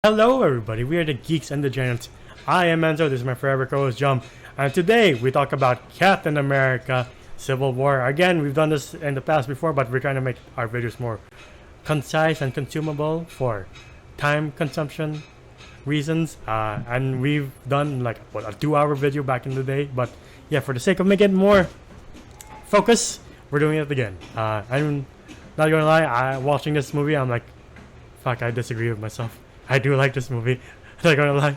Hello everybody, we are the Geeks and the Giants. I am Enzo, this is my forever co-host Jum, and today we talk about Captain America Civil War. Again, we've done this in the past before, but we're trying to make our videos more concise and consumable for time consumption reasons. And we've done like a 2-hour video back in the day, but yeah, for the sake of making it more focus, we're doing it again. I'm not gonna lie, watching this movie, I'm like, fuck, I disagree with myself. I do like this movie. Not gonna lie.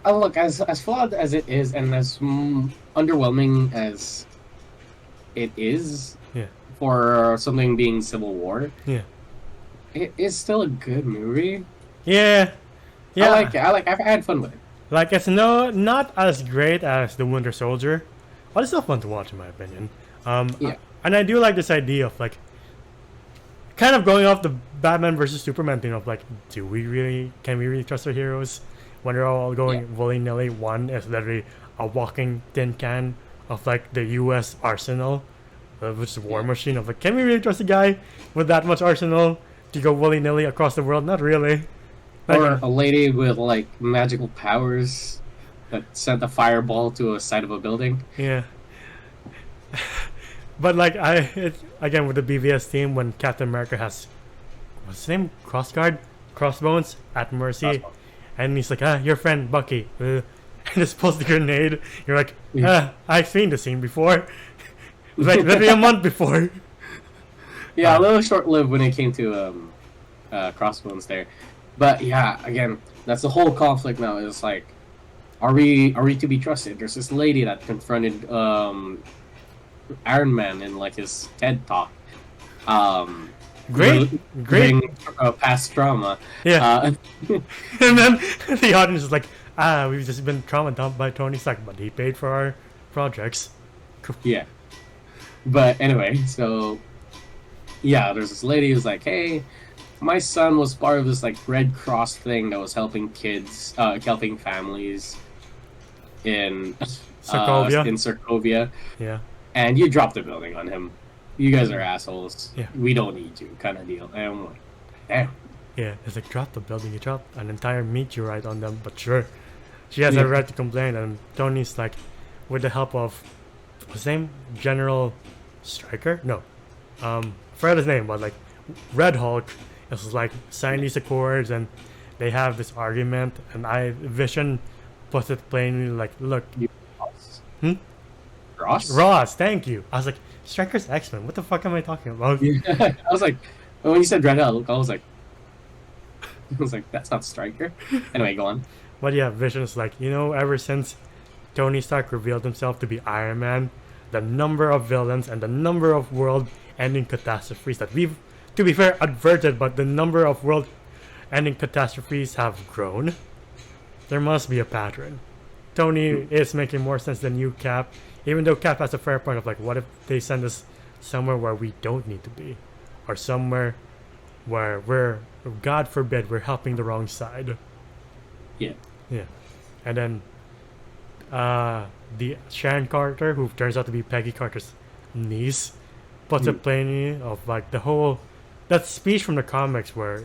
Look, as flawed as it is, and as underwhelming as it is, Yeah. for something being Civil War, Yeah. it is still a good movie. Yeah. Yeah. I've had fun with it. Like, it's not as great as The Winter Soldier, but it's still fun to watch in my opinion. Yeah. And I do like this idea of like kind of going off the Batman versus Superman thing of like, can we really trust our heroes when they're all going willy-nilly? One is literally a walking tin can of like the US arsenal, which is a war machine of like, can we really trust a guy with that much arsenal to go willy-nilly across the world? Not really. Like, Or a lady with like magical powers that sent a fireball to a side of a building. yeah. But like again with the BVS team, when Captain America has what's his name, Crossbones at Mercy, Crossbones. and he's like, your friend Bucky, and just pulls the grenade. You're like, I've seen the scene before, like literally a month before. Yeah, a little short-lived when it came to Crossbones there, but yeah, again, that's the whole conflict now. Is like, are we to be trusted? There's this lady that confronted Iron Man in like his TED talk. Great. Past trauma. Yeah. And then the audience is like, we've just been traumatized by Tony Stark, but he paid for our projects. Yeah. But anyway, so yeah, there's this lady who's like, hey, my son was part of this like Red Cross thing that was helping kids, helping families in Sokovia. Yeah. And you dropped the building on him. You guys are assholes. Yeah. We don't need you, kind of deal. And I'm like, damn. Yeah, it's like, drop the building, you drop an entire meteorite on them, but sure. She has a right to complain, and Tony's like, with the help of, what's his name? General Stryker? No. Forgot his name, but like, Red Hulk is like, sign these accords, and they have this argument, and Vision puts it plainly like, look. Ross, thank you. I was like, Stryker's X-Men. What the fuck am I talking about? Yeah. I was like, when you said Red Hulk, I was like, that's not Stryker. Anyway, go on. But yeah, Vision's like, ever since Tony Stark revealed himself to be Iron Man, the number of villains and the number of world-ending catastrophes that we've, to be fair, averted, but the number of world-ending catastrophes have grown. There must be a pattern. Tony is making more sense than you, Cap. Even though Cap has a fair point of like, what if they send us somewhere where we don't need to be? Or somewhere where we're, God forbid, we're helping the wrong side. Yeah. Yeah. And then the Sharon Carter, who turns out to be Peggy Carter's niece, puts it plainly of like the whole, that speech from the comics where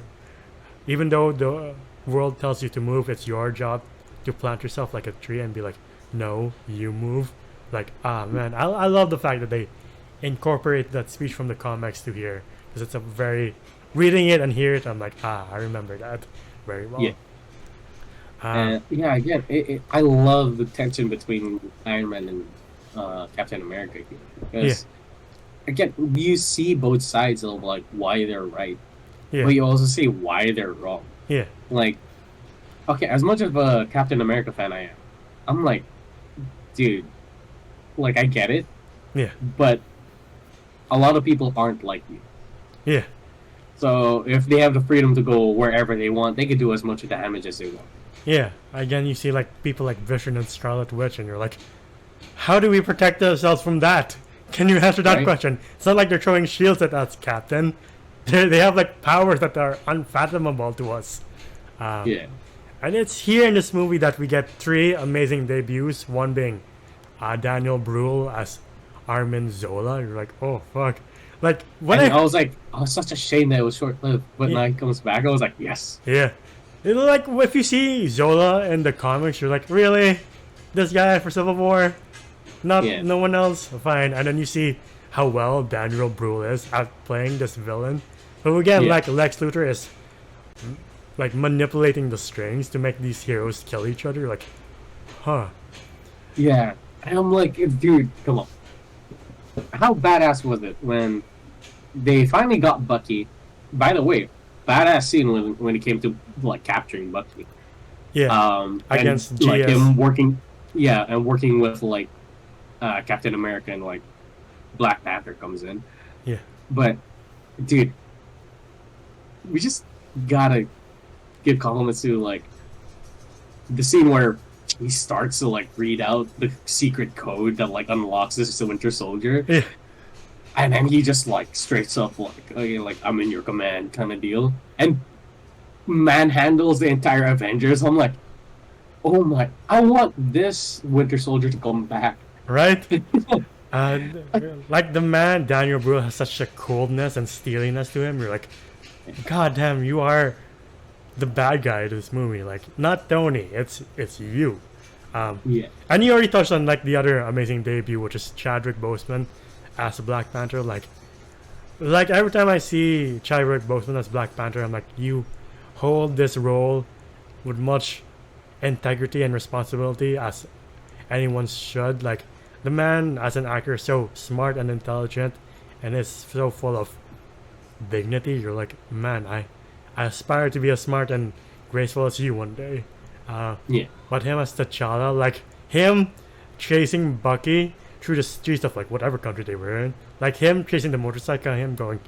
even though the world tells you to move, it's your job to plant yourself like a tree and be like, no, you move. Like, man, I love the fact that they incorporate that speech from the comics to here, because it's a very, reading it and hear it, I'm like, I remember that very well. Yeah. Again, I love the tension between Iron Man and Captain America here, because again, you see both sides of like why they're right, but you also see why they're wrong. Yeah. Like, okay, as much of a Captain America fan I am, I'm like, dude, like, I get it. Yeah. But a lot of people aren't like you. Yeah. So if they have the freedom to go wherever they want, they can do as much damage as they want. Yeah. Again, you see like people like Vision and Scarlet Witch, and you're like, how do we protect ourselves from that? Can you answer that question? It's not like they're throwing shields at us, Captain. They have like powers that are unfathomable to us. Yeah. And it's here in this movie that we get 3 amazing debuts. One being Daniel Bruhl as Armin Zola. You're like, oh fuck. Like when I was like, oh, it's such a shame that it was short lived. But now he comes back, I was like, yes. Yeah. It's like if you see Zola in the comics, you're like, really, this guy for Civil War, not Yeah. no one else. Fine, and then you see how well Daniel Bruhl is at playing this villain, who again, Yeah. like Lex Luthor, is like manipulating the strings to make these heroes kill each other. Like, huh? Yeah. And I'm like, dude, come on. How badass was it when they finally got Bucky? By the way, badass scene when it came to like capturing Bucky. Yeah, against and, like GS. him working, yeah, and working with like Captain America and like Black Panther comes in. Yeah, But dude, we just gotta give compliments to like the scene where he starts to like read out the secret code that like unlocks this Winter Soldier, yeah, and then he just like straight up like, okay, like I'm in your command kind of deal, and manhandles the entire Avengers. I'm like, oh my, I want this Winter Soldier to come back. right. And like the man Daniel Bruhl has such a coldness and steeliness to him. You're like, God damn, you are the bad guy of this movie. Like, not Tony, it's you. Yeah, And you already touched on like the other amazing debut, which is Chadwick Boseman as Black Panther. Like every time I see Chadwick Boseman as Black Panther, I'm like, you hold this role with much integrity and responsibility as anyone should. Like, the man as an actor is so smart and intelligent and is so full of dignity. You're like, man, I aspire to be as smart and graceful as you one day. yeah, But him as T'Challa, like him chasing Bucky through the streets of like whatever country they were in, like him chasing the motorcycle, him going,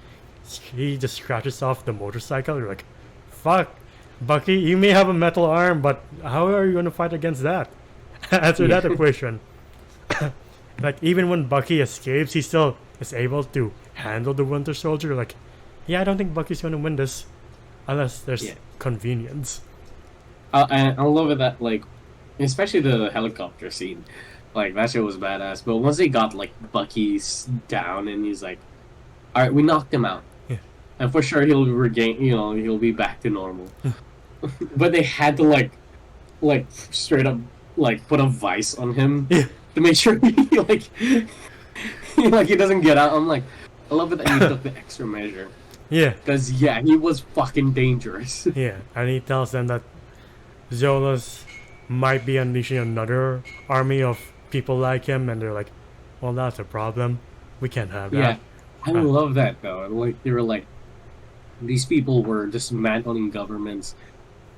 he just scratches off the motorcycle. You're like, fuck, Bucky, you may have a metal arm, but how are you going to fight against that? Answer that equation. Like, even when Bucky escapes, he still is able to handle the Winter Soldier. Like, yeah, I don't think Bucky's going to win this unless there's Yeah. convenience. and I love it that like, especially the helicopter scene, like that shit was badass. But once they got like Bucky's down and he's like, all right, we knocked him out, Yeah. and for sure he'll regain, he'll be back to normal. But they had to like straight up like put a vice on him Yeah. to make sure he like he doesn't get out. I'm like, I love it that you took the extra measure, Yeah. because yeah, he was fucking dangerous. Yeah, and he tells them that Zola's might be unleashing another army of people like him, and they're like, well, that's a problem. We can't have that. Yeah, I love that though. Like they were like, these people were dismantling governments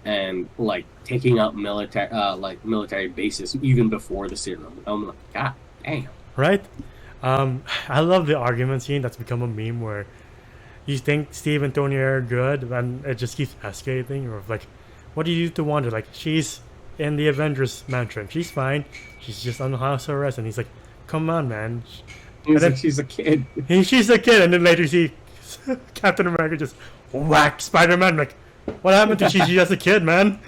and like taking out military bases even before the serum. I'm like, God damn. Right? I love the argument scene that's become a meme where you think Steve and Tony are good, and it just keeps escalating. Or like, what do you do to Wanda? Like, she's in the Avengers mansion. She's fine. She's just on house arrest. And he's like, come on, man. He's then- like, she's a kid. She's a kid. And then later you see Captain America just whack Spider-Man. Like, what happened to she's just a kid, man?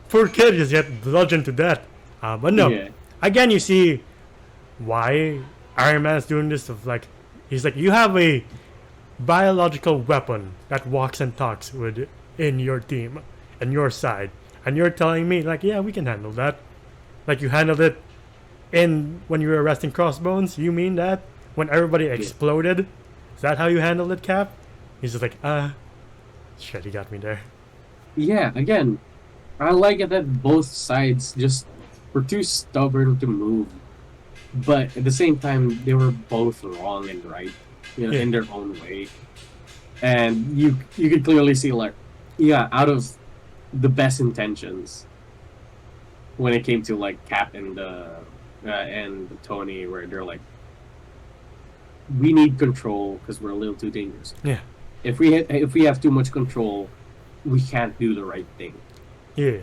Poor kid just get bludgeoned to death. But no. Yeah. Again, you see why Iron Man is doing this. Of like, he's like, you have a biological weapon that walks and talks with in your team and your side, and you're telling me like, yeah, we can handle that. Like, you handled it in when you were arresting Crossbones. You mean that when everybody exploded? Is that how you handled it, Cap? He's just like, shit, he got me there. Yeah, again, I like it that both sides just were too stubborn to move, but at the same time they were both wrong and right, Yeah. in their own way. And you could clearly see like, yeah, out of the best intentions when it came to like Cap and Tony, where they're like, we need control because we're a little too dangerous. Yeah. If we have too much control, we can't do the right thing. Yeah.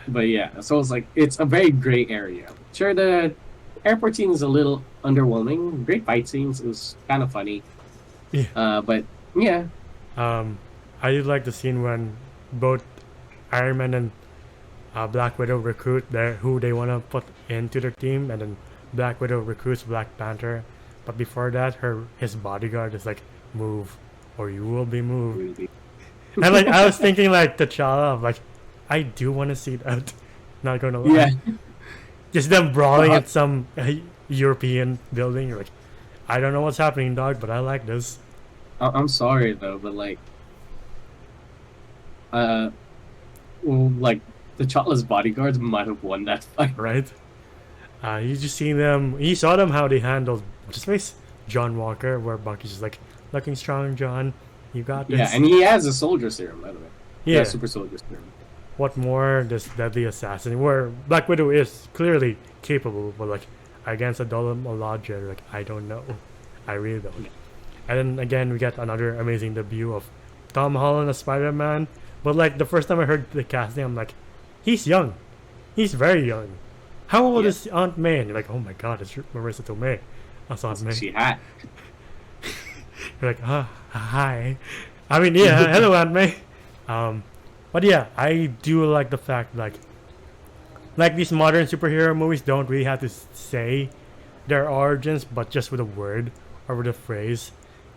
But yeah, so it's like, it's a very gray area. Sure, the airport scene is a little underwhelming. Great fight scenes. It was kind of funny. Yeah. But yeah, I did like the scene when both Iron Man and Black Widow recruit who they want to put into their team, and then Black Widow recruits Black Panther. But before that, his bodyguard is like, move or you will be moved. really. And like, I was thinking like T'Challa of like, I do want to see that. Not gonna lie. Yeah. Just them brawling Uh, at some European building. You're like, I don't know what's happening, dog, but I like this. I'm sorry though, but like, uh, well, like the Chotla's bodyguards might have won that fight. Right? You just see them. You saw them how they handled just face John Walker, where Bucky's just like looking strong, John. You got this. Yeah, and he has a soldier serum, by the way. Yeah. Super soldier serum. What more? This deadly assassin, where Black Widow is clearly capable, but like against a Dolem Olaja, like I don't know. I really don't. And then again, we get another amazing debut of Tom Holland as Spider-Man. But like the first time I heard the casting, I'm like, he's young. He's very young. How old is Aunt May? And you're like, oh my god, it's Marissa Tomei. That's Aunt May. She had. You're like, hi. I mean, yeah, hello, Aunt May. But yeah, I do like the fact like these modern superhero movies don't really have to say their origins, but just with a word or with a phrase,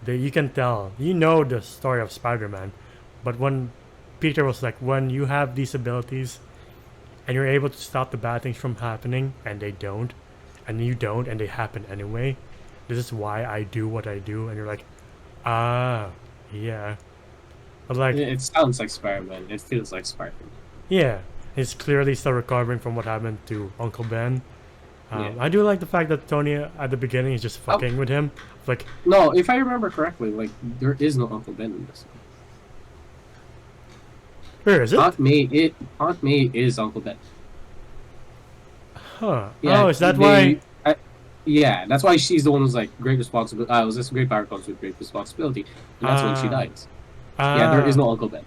that you can tell. You know the story of Spider-Man, but when Peter was like, when you have these abilities and you're able to stop the bad things from happening, and they don't, and you don't, and they happen anyway. This is why I do what I do, and you're like, ah, yeah. But like, It sounds like Spider-Man. It feels like Spider-Man. yeah, he's clearly still recovering from what happened to Uncle Ben. Yeah. I do like the fact that Tony at the beginning is just fucking with him. Like, No, if I remember correctly, like there is no Uncle Ben in this. where is it? Aunt May is Uncle Ben. Huh. Yeah, Oh, is that why? Yeah, that's why she's the one who's like great responsibility. Was this great power comes with great responsibility, and that's when she dies. Yeah, there is no Uncle Ben.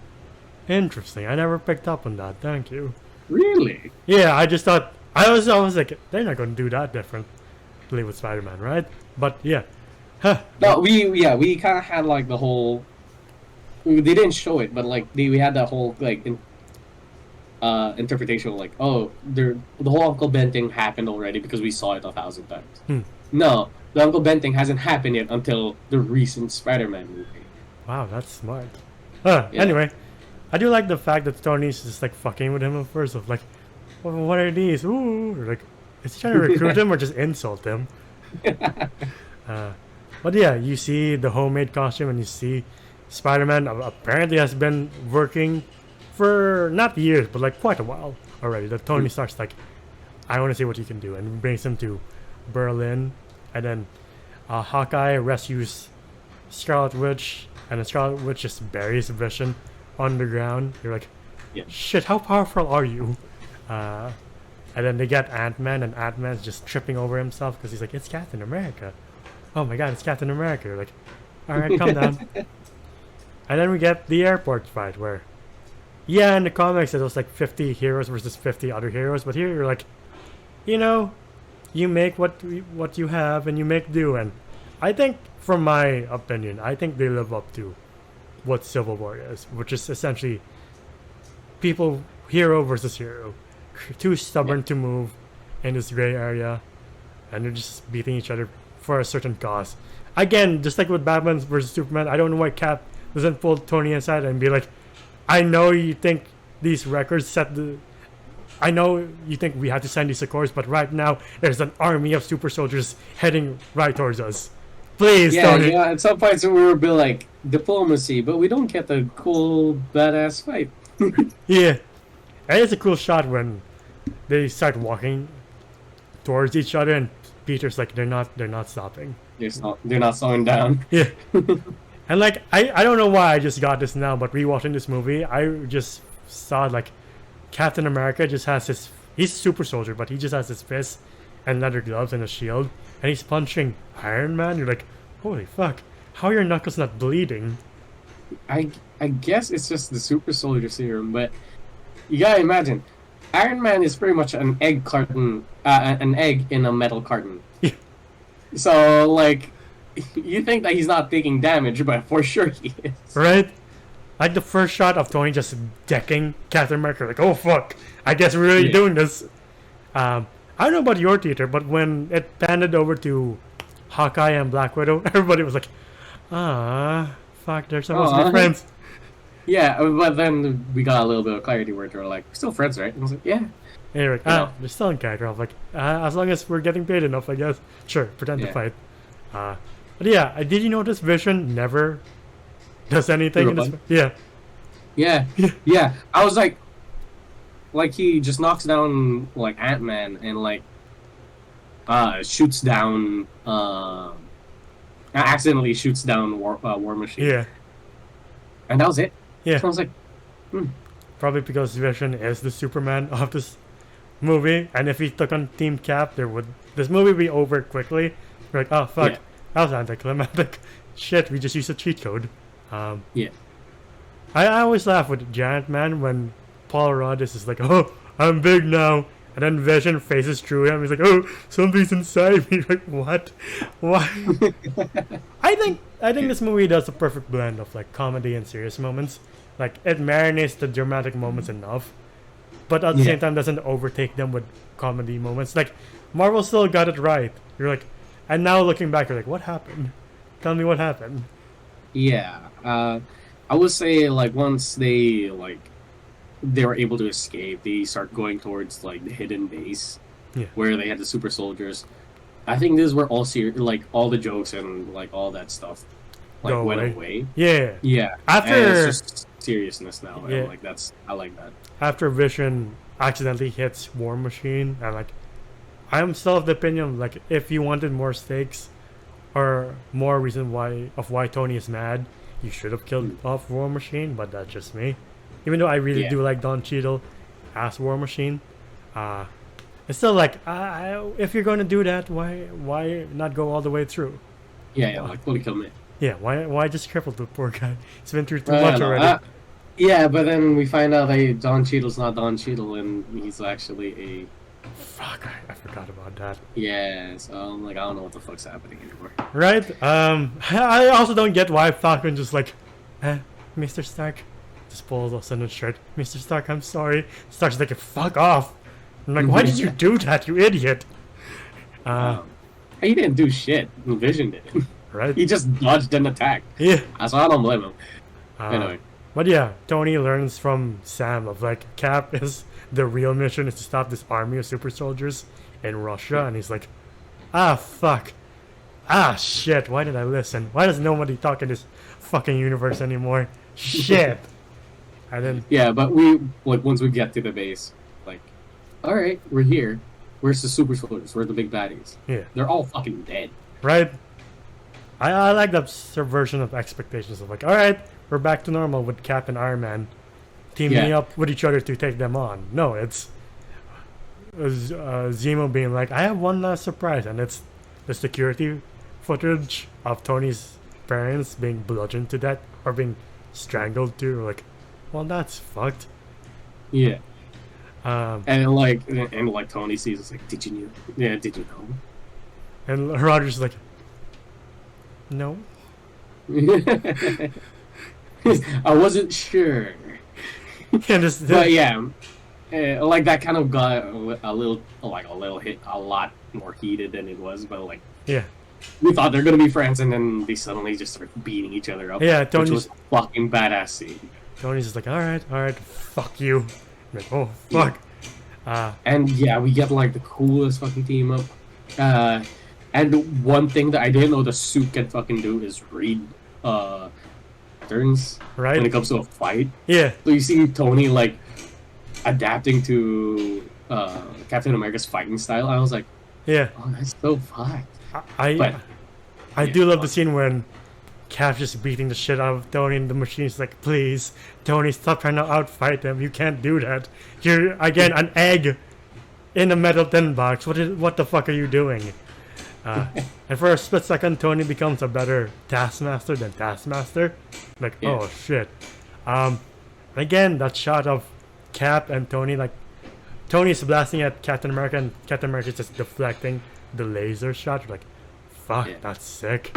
Interesting. I never picked up on that. Thank you. Really? Yeah, I just thought I was like, they're not going to do that differently with Spider-Man, right? But yeah. Huh. No, we kind of had like the whole. They didn't show it, but like we had that whole like interpretation of like, oh, the whole Uncle Ben thing happened already because we saw it 1,000 times. No, the Uncle Ben thing hasn't happened yet until the recent Spider-Man movie. Wow, that's smart. Anyway, I do like the fact that Tony's just like fucking with him at first. Of like, well, what are these? Ooh, or, like, is he trying to recruit him or just insult him? But yeah, you see the homemade costume and you see Spider-Man apparently has been working for not years, but like quite a while already. That Tony Stark's like, I want to see what you can do, and brings him to Berlin, and then Hawkeye rescues Scarlet Witch, and the Scarlet Witch just buries Vision on the ground. You're like, shit, how powerful are you? And then they get Ant-Man, and Ant-Man's just tripping over himself because he's like, it's Captain America. Oh my god, it's Captain America. You're like, alright, calm down. And then we get the airport fight where, yeah, in the comics it was like 50 heroes versus 50 other heroes, but here you're like, you know, you make what you have and you make do. And I think, from my opinion, I think they live up to what Civil War is, which is essentially people, hero versus hero, too stubborn to move in this gray area, and they're just beating each other for a certain cause. Again, just like with Batman versus Superman, I don't know why Cap doesn't pull Tony aside and be like, I know you think these records set the... I know you think we have to sign these accords, but right now there's an army of super soldiers heading right towards us. Please, Tony. Yeah, at some points we were a bit like, diplomacy, but we don't get the cool, badass fight. Yeah. And it's a cool shot when they start walking towards each other and Peter's like, they're not stopping. They're not slowing down. Yeah. And like, I don't know why I just got this now, but rewatching this movie, I just saw like Captain America just has he's super soldier, but he just has his fists and leather gloves and a shield, and he's punching Iron Man. You're like, holy fuck, how are your knuckles not bleeding? I guess it's just the super soldier serum, but you gotta imagine, Iron Man is pretty much an egg carton, an egg in a metal carton. Yeah. So like, you think that he's not taking damage, but for sure he is. Right? Like the first shot of Tony just decking Captain America, like, oh fuck, I guess we're really doing this. I don't know about your theater, but when it panned over to Hawkeye and Black Widow, everybody was like, ah, fuck, they're supposed to be friends. Yeah, but then we got a little bit of clarity where they're like, we're still friends, right? And I was like, yeah. And you're like, they're still in character. I'm like, as long as we're getting paid enough, I guess. Sure, pretend to fight. But yeah, did you notice Vision never does anything in this? Yeah. Yeah. Yeah. I was like he just knocks down like Ant-Man and like shoots down accidentally shoots down War Machine. Yeah. And that was it. Yeah. So I was like, Probably because Vision is the Superman of this movie, and if he took on Team Cap, this movie would be over quickly. We're like, oh fuck, that was anticlimactic. Shit, we just used a cheat code. yeah. I always laugh with Giant Man when Paul Rudd is like, oh, I'm big now. And then Vision faces through him. He's like, oh, something's inside me. Like, what? Why? I think this movie does a perfect blend of like comedy and serious moments. Like it marinates the dramatic moments enough, but at the same time doesn't overtake them with comedy moments. Like Marvel still got it right. You're like, and now looking back, you're like, what happened? Tell me what happened. Yeah. I would say like once they were able to escape, they start going towards like the hidden base where they had the super soldiers. I think this is where all all the jokes and like all that stuff went away. Yeah. After and it's just seriousness now. Yeah. And like I like that. After Vision accidentally hits War Machine, and like I'm still of the opinion like if you wanted more stakes or more reason why Tony is mad, you should have killed off War Machine, but that's just me. Even though I really do like Don Cheadle as War Machine, it's still like if you're going to do that, why not go all the way through? Yeah, like fully commit. Yeah, why just cripple the poor guy? He's been through too much already. Yeah, but then we find out that Don Cheadle's not Don Cheadle, and he's actually a... Fuck, I forgot about that. Yeah, so I'm like, I don't know what the fuck's happening anymore. Right? I also don't get why Falcon just like, Mr. Stark, just pulls off his shirt. Mr. Stark, I'm sorry. Stark's like, fuck off. I'm like, why did you do that, you idiot? He didn't do shit. Vision did. Right? He just dodged an attack. Yeah. So I don't blame him. Anyway. But yeah, Tony learns from Sam of like, Cap is the real mission is to stop this army of super soldiers in Russia, and he's like, fuck. Shit, why did I listen? Why does nobody talk in this fucking universe anymore? Shit. And then... Yeah, but once we get to the base, like, alright, we're here. Where's the super soldiers? Where's the big baddies? Yeah. They're all fucking dead. Right? I like that subversion of expectations of like, alright, we're back to normal with Cap and Iron Man teaming up with each other to take them on. No, it's Zemo being like, I have one last surprise, and it's the security footage of Tony's parents being bludgeoned to death or being strangled too. Like, well, that's fucked. Yeah. And like Tony sees, it's like, did you know? Yeah, did you know? And Roger's like, no. I wasn't sure. But yeah, like that kind of got a little hit, a lot more heated than it was. But like, yeah, we thought they're gonna be friends, and then they suddenly just start beating each other up. Yeah, Tony's which was a fucking badass scene. Tony's just like, all right, fuck you. I'm like, oh fuck. And yeah, we get like the coolest fucking team up. And one thing that I didn't know the suit can fucking do is read turns when it comes to a fight. Yeah. So you see Tony like adapting to Captain America's fighting style. I was like, yeah, oh, that's so fucked. I do love the scene when Cap's just beating the shit out of Tony, and the machine's like, please, Tony, stop trying to outfight them. You can't do that. You're again an egg in a metal tin box. What the fuck are you doing? And for a split second, Tony becomes a better Taskmaster than Taskmaster. Like, oh shit. Again, that shot of Cap and Tony, like, Tony's blasting at Captain America, and Captain America's just deflecting the laser shot. You're like, fuck, that's sick.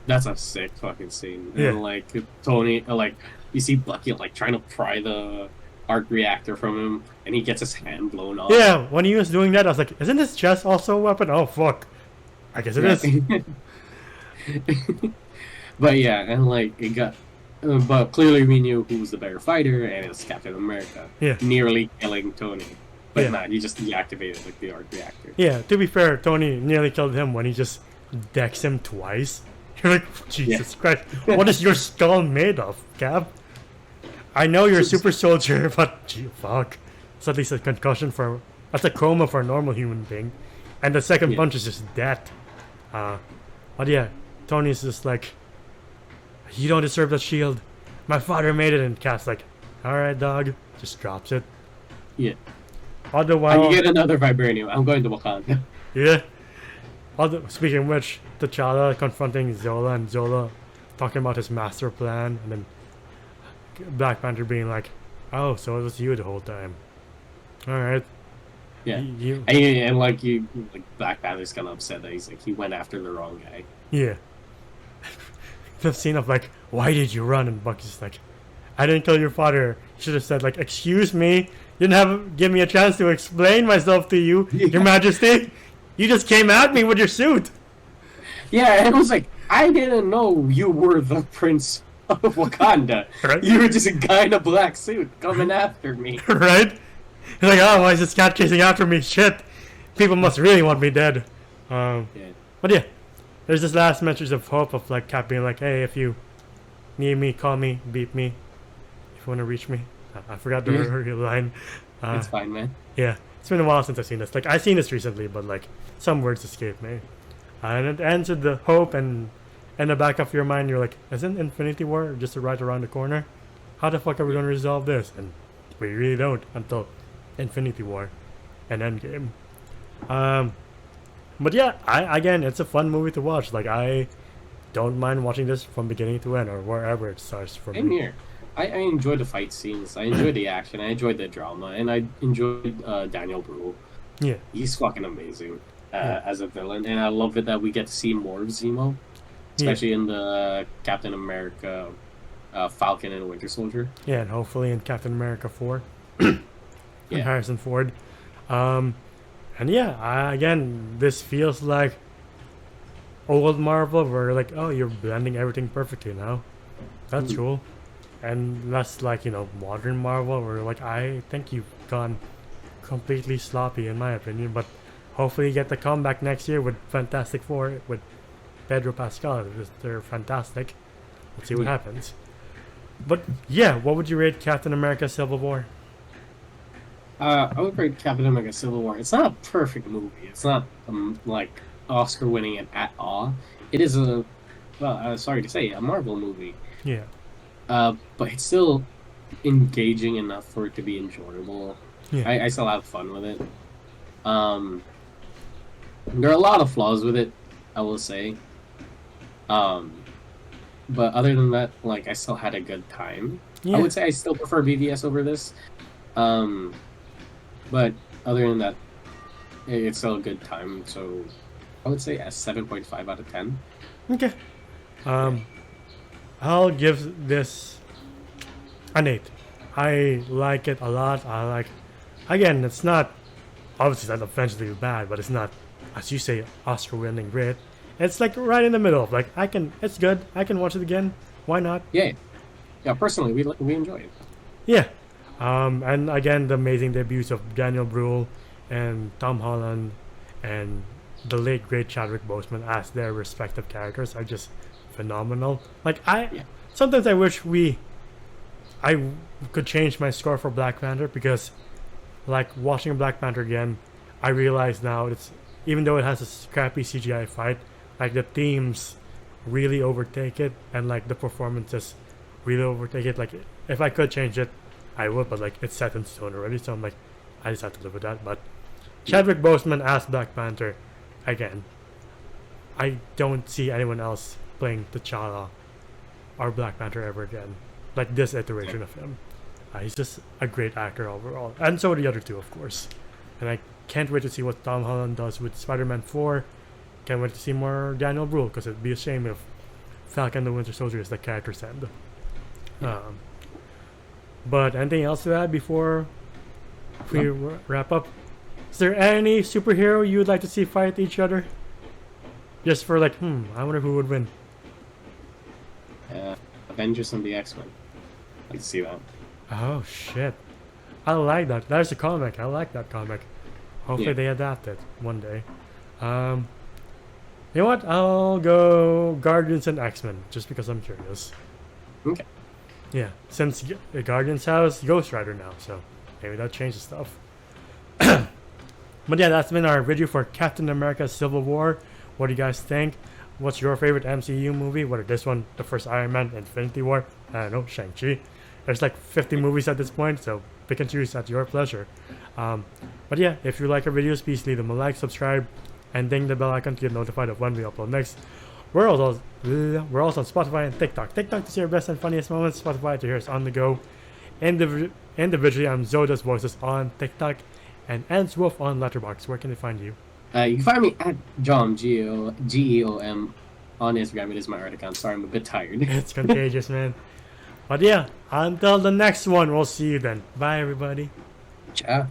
That's a sick fucking scene. Yeah. And like Tony, like you see Bucky like trying to pry the arc reactor from him, and he gets his hand blown off. Yeah, when he was doing that, I was like, isn't his chest also a weapon? Oh fuck. I guess it is. But yeah, and like it got But clearly we knew who was the better fighter, and it's Captain America. Yeah. Nearly killing Tony. But Yeah. nah, he just deactivated like the arc reactor. Yeah, to be fair, Tony nearly killed him when he just decks him twice. You're like, Jesus Christ, what is your skull made of, Cap? I know you're a super soldier, but gee, fuck. It's at least a concussion for... That's a coma for a normal human being. And the second punch is just death. But yeah, Tony's just like, you don't deserve that shield. My father made it, and Cap's like, alright, dog. Just drops it. Yeah. Otherwise, you get another vibranium. I'm going to Wakanda. yeah. Speaking of which, T'Challa confronting Zola, and Zola talking about his master plan, and then Black Panther being like, "Oh, so it was you the whole time." All right. Yeah. You. And like Black Panther's kind of upset that he's like he went after the wrong guy. Yeah. The scene of like, "Why did you run?" And Bucky's like, "I didn't kill your father." You should have said like, "Excuse me, you didn't give me a chance to explain myself to you, Your Majesty. You just came at me with your suit." Yeah, and it was like, I didn't know you were the Prince of Wakanda. Right. You were just a guy in a black suit coming after me. Right? He's like, "Oh, why is this cat chasing after me? Shit. People must really want me dead." Yeah. But yeah, there's this last message of hope of like Cap being like, "Hey, if you need me, call me, beat me. If you want to reach me." I forgot the line. It's fine, man. Yeah, it's been a while since I've seen this. Like, I've seen this recently, but like some words escape me. And it ends with the hope, and in the back of your mind, you're like, isn't Infinity War just right around the corner? How the fuck are we going to resolve this? And we really don't until Infinity War and Endgame. But yeah, again, it's a fun movie to watch. Like, I don't mind watching this from beginning to end or wherever it starts for Same me. here. I enjoy the fight scenes. I enjoy the action. I enjoyed the drama, and I enjoyed Daniel Bruhl. Yeah, He's fucking amazing as a villain, and I love it that we get to see more of Zemo, especially in the Captain America, Falcon, and Winter Soldier. yeah, and hopefully in Captain America 4, and Harrison Ford. And yeah, again, this feels like old Marvel, where like, oh, you're blending everything perfectly now. That's cool. And less like, modern Marvel, where like, I think you've gone completely sloppy in my opinion, but hopefully you get the comeback next year with Fantastic Four with Pedro Pascal. They're fantastic. Let's see what happens. But yeah, what would you rate Captain America Civil War? I would rate Captain America Civil War. It's not a perfect movie. It's not like Oscar winning at all. It is sorry to say, a Marvel movie. Yeah. But it's still engaging enough for it to be enjoyable. Yeah. I still have fun with it. There are a lot of flaws with it, I will say. But other than that, like, I still had a good time. Yeah. I would say I still prefer BVS over this. But other than that, it's still a good time. So I would say a 7.5 out of 10. Okay. I'll give this an 8. I like it a lot. Again, it's not, obviously it's not offensively bad, but it's not, as you say, Oscar-winning great. It's like right in the middle of like, it's good. I can watch it again. Why not? Yeah. Personally, we enjoy it. Yeah. And again, the amazing debuts of Daniel Bruhl and Tom Holland and the late great Chadwick Boseman as their respective characters are just phenomenal. Like, sometimes I wish I could change my score for Black Panther, because like watching Black Panther again, I realize now it's, even though it has a scrappy CGI fight, like the themes really overtake it, and like the performances really overtake it. Like, if I could change it, I would, but like it's set in stone already, so I'm like, I just have to live with that. But Chadwick Boseman as Black Panther, again, I don't see anyone else playing T'Challa or Black Panther ever again. Like this iteration of him. He's just a great actor overall. And so are the other two, of course. And I can't wait to see what Tom Holland does with Spider-Man 4. Can't wait to see more Daniel Bruhl, because it'd be a shame if Falcon the Winter Soldier is the character's end. But anything else to add before we wrap up? Is there any superhero you would like to see fight each other? Just for like, I wonder who would win. Avengers and the X-Men. I'd like to see that. Oh shit! I like that. There's a comic. I like that comic. Hopefully Yeah. they adapt it one day. You know what? I'll go Guardians and X-Men just because I'm curious. Okay. Yeah, since Guardians has Ghost Rider now, so maybe that changes stuff. But yeah, that's been our video for Captain America Civil War. What do you guys think? What's your favorite MCU movie? Whether this one, the first Iron Man, Infinity War, I don't know, Shang-Chi. There's like 50 movies at this point, so pick and choose at your pleasure. But yeah, if you like our videos, please leave them a like, subscribe, and ding the bell icon to get notified of when we upload next. We're also on Spotify and TikTok. TikTok to see our best and funniest moments. Spotify to hear us on the go. Individually, I'm Zoda's Voices on TikTok and Ants Wolf on Letterboxd. Where can they find you? You can find me at Jom, Geom, on Instagram. It is my art account. Sorry, I'm a bit tired. It's contagious, man. But yeah, until the next one, we'll see you then. Bye, everybody. Ciao.